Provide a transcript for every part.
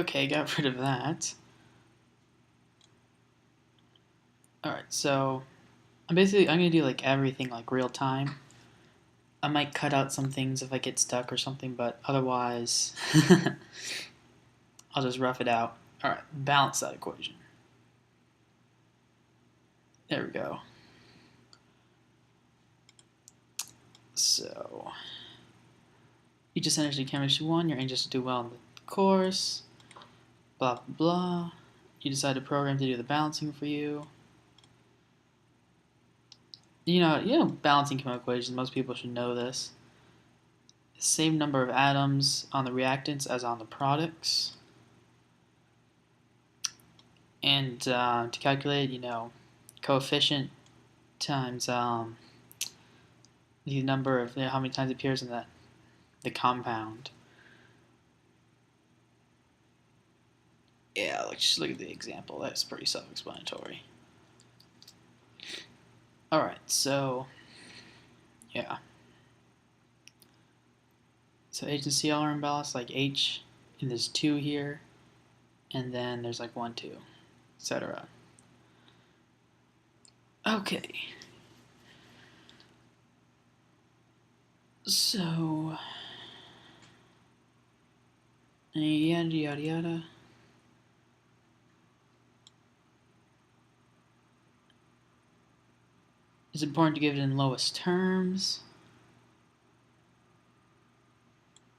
Okay, got rid of that. Alright, so I'm gonna do like everything like real time. I might cut out some things if I get stuck or something, but otherwise I'll just rough it out. Alright, balance that equation. There we go. So you just finished chemistry 1, you're anxious to do well in the course, blah blah blah. You decide a program to do the balancing for you. Balancing chemical equations, most people should know this. Same number of atoms on the reactants as on the products. And to calculate, coefficient times the number of how many times it appears in the compound. Yeah, let's just look at the example. That's pretty self-explanatory. Alright, so yeah. So H and Cl are imbalanced, like H, and there's 2 here, and then there's like 1, 2, etc. Okay. So yada yada yada. It's important to give it in lowest terms.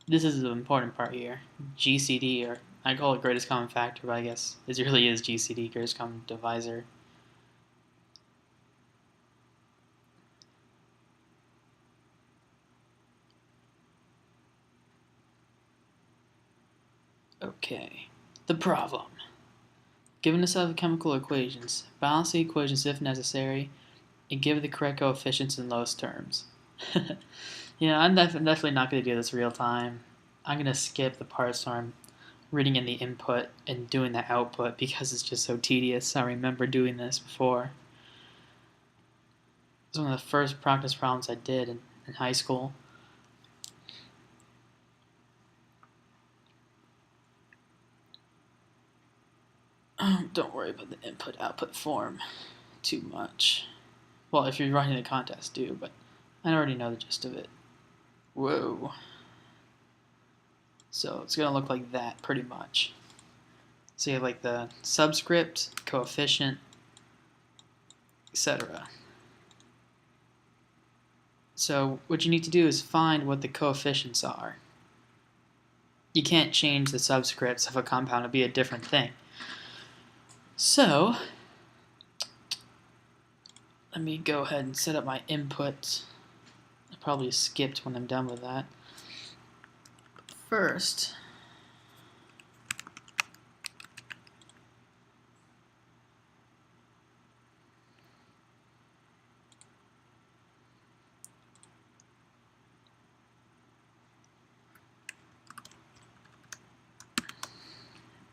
This is the important part here. GCD, or I call it greatest common factor, but I guess it really is GCD, greatest common divisor. Okay, the problem. Given a set of chemical equations, balance the equations if necessary, and give the correct coefficients in lowest terms. I'm definitely not going to do this real time. I'm going to skip the parts where I'm reading in the input and doing the output because it's just so tedious. I remember doing this before. It was one of the first practice problems I did in high school. Don't worry about the input-output form too much. Well, if you're writing the contest, do, but I already know the gist of it. Whoa. So it's going to look like that, pretty much. So you have like the subscript, coefficient, etc. So what you need to do is find what the coefficients are. You can't change the subscripts of a compound to be a different thing. So let me go ahead and set up my input. I'll probably skipped when I'm done with that. First,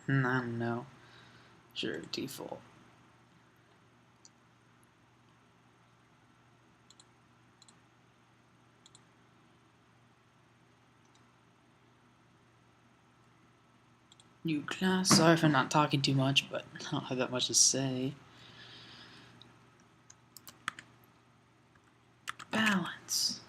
I don't know. Sure, default. New class. Sorry for not talking too much, but I don't have that much to say. Balance.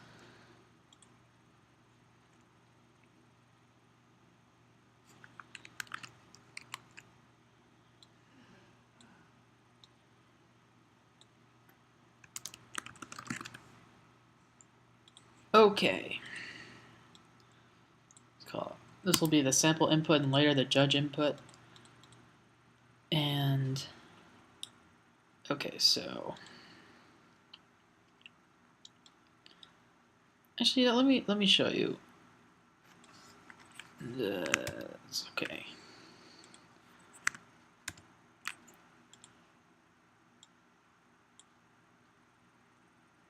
Okay. This will be the sample input and later the judge input. And okay, so actually let me show you. Okay.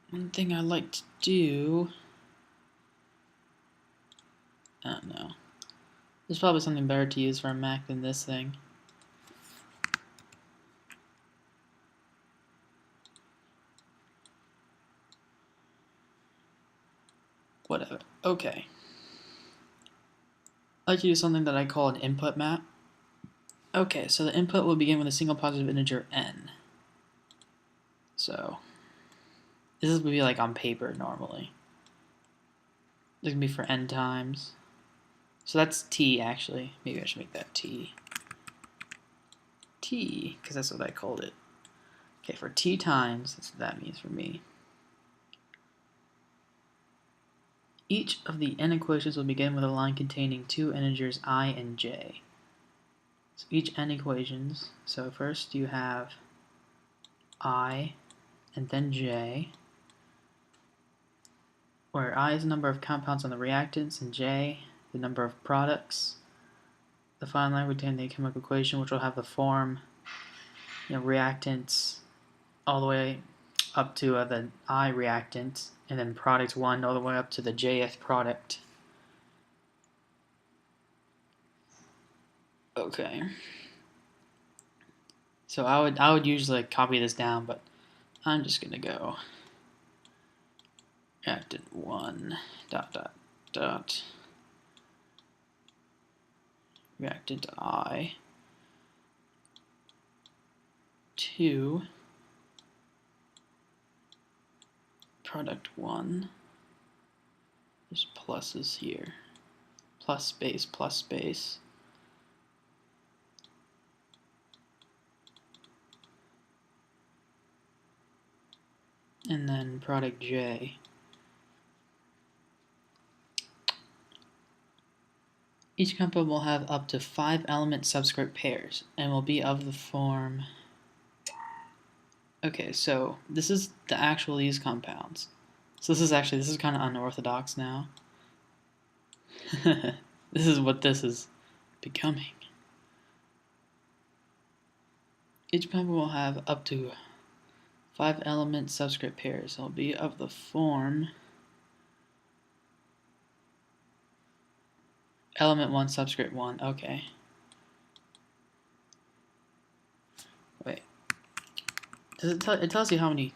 One thing I like to do, I don't know. There's probably something better to use for a Mac than this thing. Whatever. Okay. I like to use something that I call an input map. Okay, so the input will begin with a single positive integer n. So this would be like on paper normally. This can be for n times. So that's t actually. Maybe I should make that t. T, because that's what I called it. Okay, for t times, that's what that means for me. Each of the n equations will begin with a line containing two integers I and j. So each n equations, so first you have I and then j, where I is the number of compounds on the reactants and j the number of products. The final line will contain the chemical equation, which will have the form, reactants all the way up to the I reactant, and then product 1 all the way up to the jth product. Okay. So I would usually copy this down, but I'm just gonna go reactant 1 dot dot dot reactant I 2 product 1. There's pluses here. Plus space, plus space. And then product J. Each compound will have up to 5 element subscript pairs and will be of the form. Okay, so this is the actual these compounds. So this is kind of unorthodox now. This is what this is becoming. Each compound will have up to 5 element subscript pairs. It'll be of the form element 1 subscript 1. Okay. Wait. Does it tell? It tells you how many.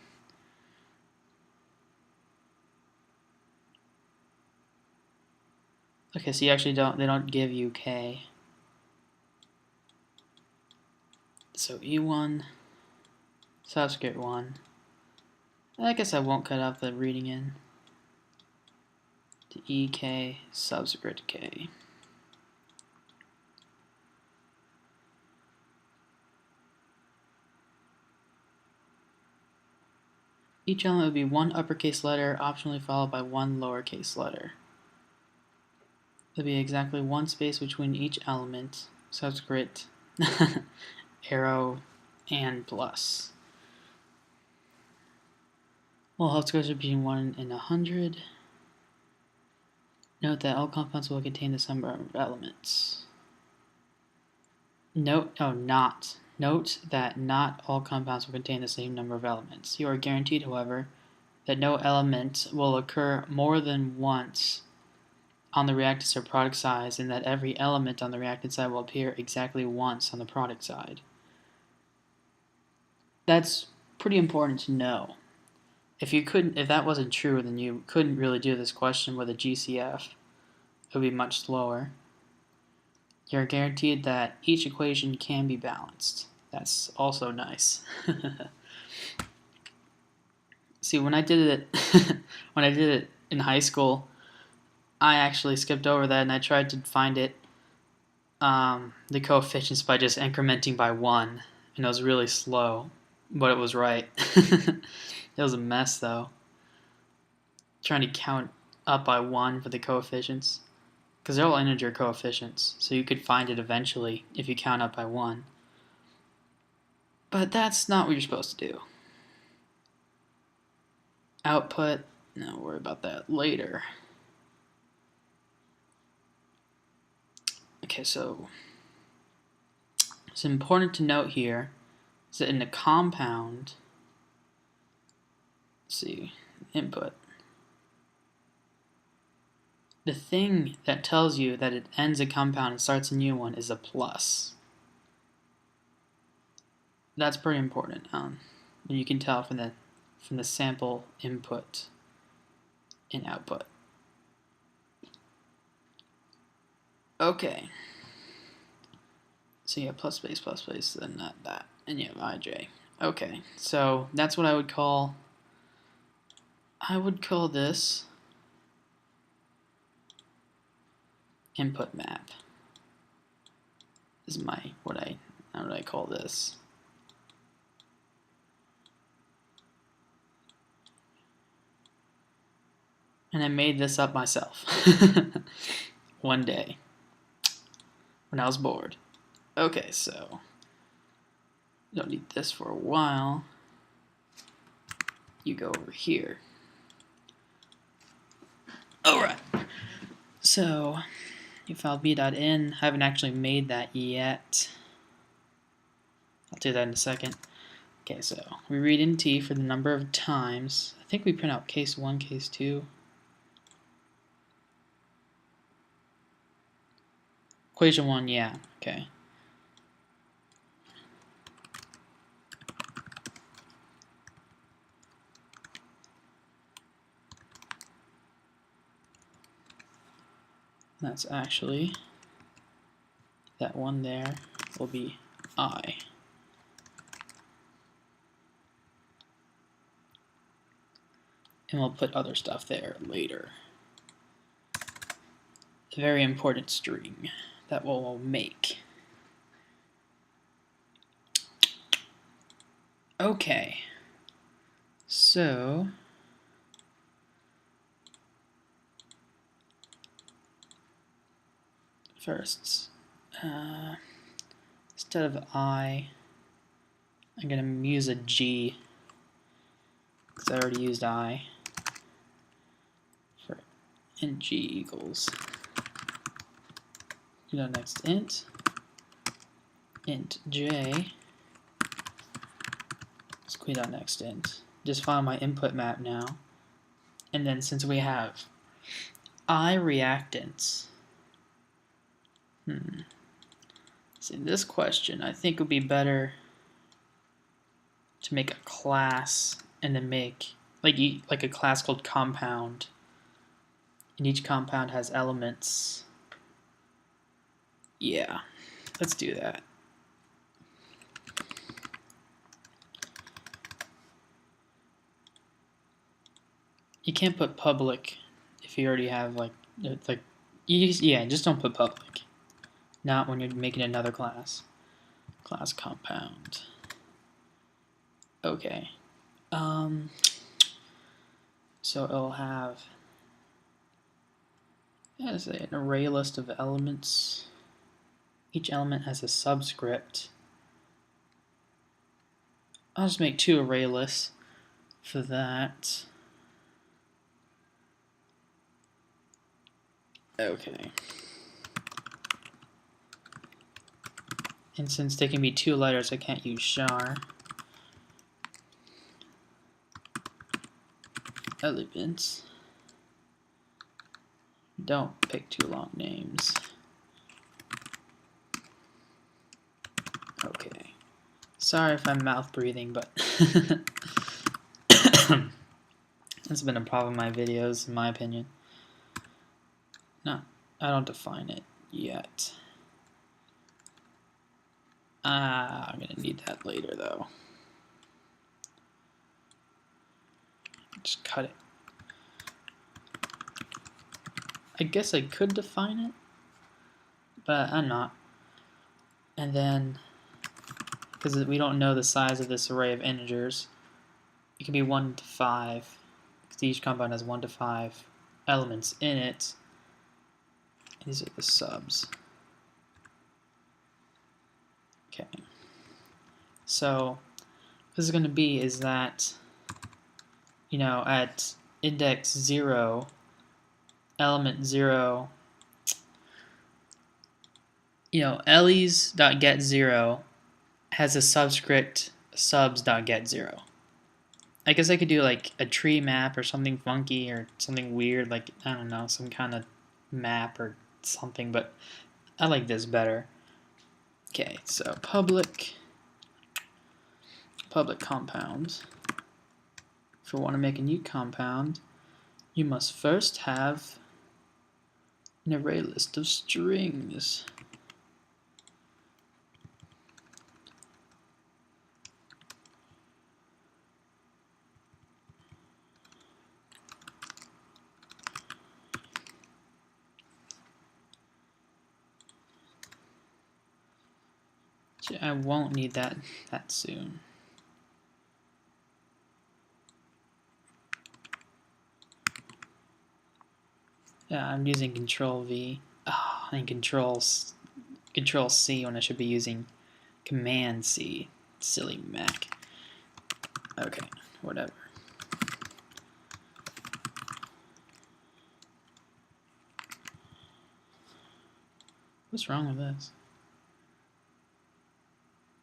Okay, so you actually don't. They don't give you K. So E1 subscript 1. I guess I won't cut out the reading in. To EK subscript K. Each element would be one uppercase letter, optionally followed by one lowercase letter. There'll be exactly one space between each element, subscript, arrow, and plus. All health scores are between 1 and 100. Note that all compounds will contain the sum of elements. Note that not all compounds will contain the same number of elements. You are guaranteed, however, that no element will occur more than once on the reactant or product side, and that every element on the reactant side will appear exactly once on the product side. That's pretty important to know. If that wasn't true, then you couldn't really do this question with a GCF. It would be much slower. You're guaranteed that each equation can be balanced. That's also nice. See, when I did it in high school, I actually skipped over that and I tried to find it, the coefficients by just incrementing by 1, and it was really slow, but it was right. It was a mess though, trying to count up by 1 for the coefficients, because they're all integer coefficients, so you could find it eventually if you count up by 1. But that's not what you're supposed to do. Output, no, worry about that later. Okay, so it's important to note here is that in a compound, let's see, input, the thing that tells you that it ends a compound and starts a new one is a plus. That's pretty important. You can tell from the sample input and output. Okay. So you have plus space, then that, and you have ij. Okay, so that's what I would call this input map. This is how would I call this? And I made this up myself one day when I was bored. Okay, so don't need this for a while. You go over here. Alright, so you file b.in. I haven't actually made that yet. I'll do that in a second. Okay, so we read in T for the number of times. I think we print out case 1, case 2. Equation 1, yeah, okay. That's actually, that one there will be I. And we'll put other stuff there later. A very important string that we'll make. Okay, so first, instead of I, I'm going to use a G because I already used I for int G equals. You know, next int J. Let's quit on next int. Just find my input map now, and then since we have I reactants. So in this question, I think it would be better to make a class and then make like a class called compound, and each compound has elements. Yeah, let's do that. You can't put public if you already have yeah, just don't put public. Not when you're making another class. Class compound. Okay. So it'll have, as an array list of elements. Each element has a subscript. I'll just make 2 array lists for that. Okay. And since they can be 2 letters, I can't use char. Elements. Don't pick too long names. Okay. Sorry if I'm mouth breathing, but it's been a problem in my videos, in my opinion. No, I don't define it yet. I'm gonna need that later though. Just cut it. I guess I could define it, but I'm not. And then, because we don't know the size of this array of integers, it can be 1 to 5, because each compound has 1 to 5 elements in it. These are the subs. Okay. So, what this is going to be is that, you know, at index 0, element 0, you know, Ellie's.getZero has a subscript subs.getZero. I guess I could do like a tree map or something funky or something weird, like, I don't know, some kind of map or something, but I like this better. Okay, so public compounds. If you want to make a new compound, you must first have an array list of strings. I won't need that soon. Yeah, I'm using Control V and Control C when I should be using Command C. Silly Mac. Okay, whatever. What's wrong with this?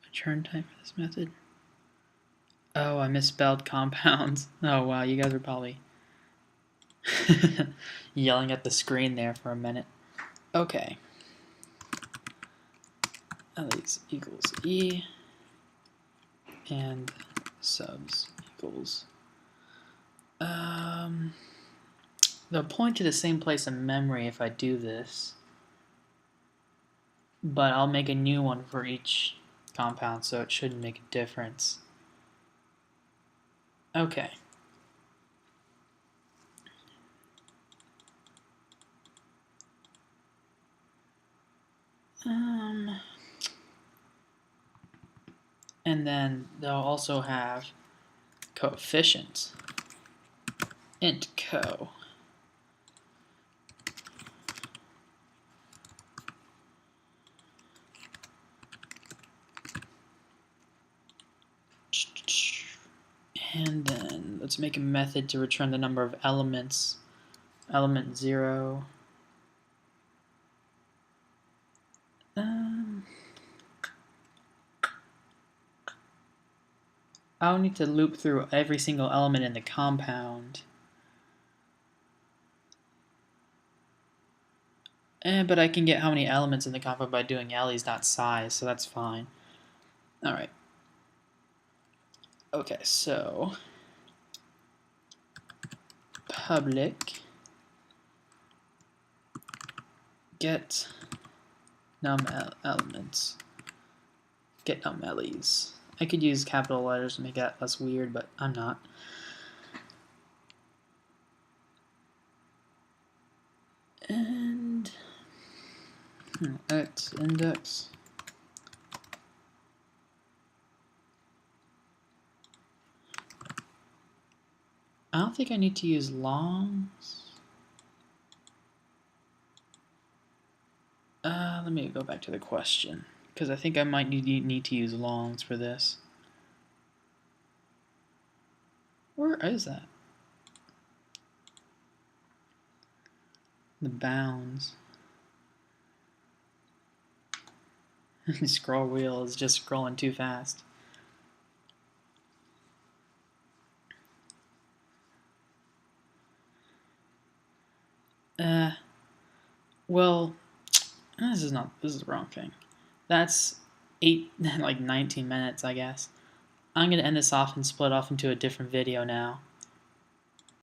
Return type for this method? Oh, I misspelled compounds. Oh wow, you guys are probably yelling at the screen there for a minute. Okay. Ls equals E and subs equals they'll point to the same place in memory if I do this, but I'll make a new one for each compound, so it shouldn't make a difference. Okay. And then they'll also have coefficients. Int co. And then let's make a method to return the number of elements. Element 0. I'll need to loop through every single element in the compound. But I can get how many elements in the compound by doing Ls.size, so that's fine. Alright. Okay, so public get num elements. Get num Ls. I could use capital letters to make that less weird, but I'm not. And x index. I don't think I need to use longs. Let me go back to the question, because I think I might need to use longs for this. Where is that? The bounds. The scroll wheel is just scrolling too fast. Well, this is the wrong thing. That's 19 minutes, I guess. I'm gonna end this off and split off into a different video now.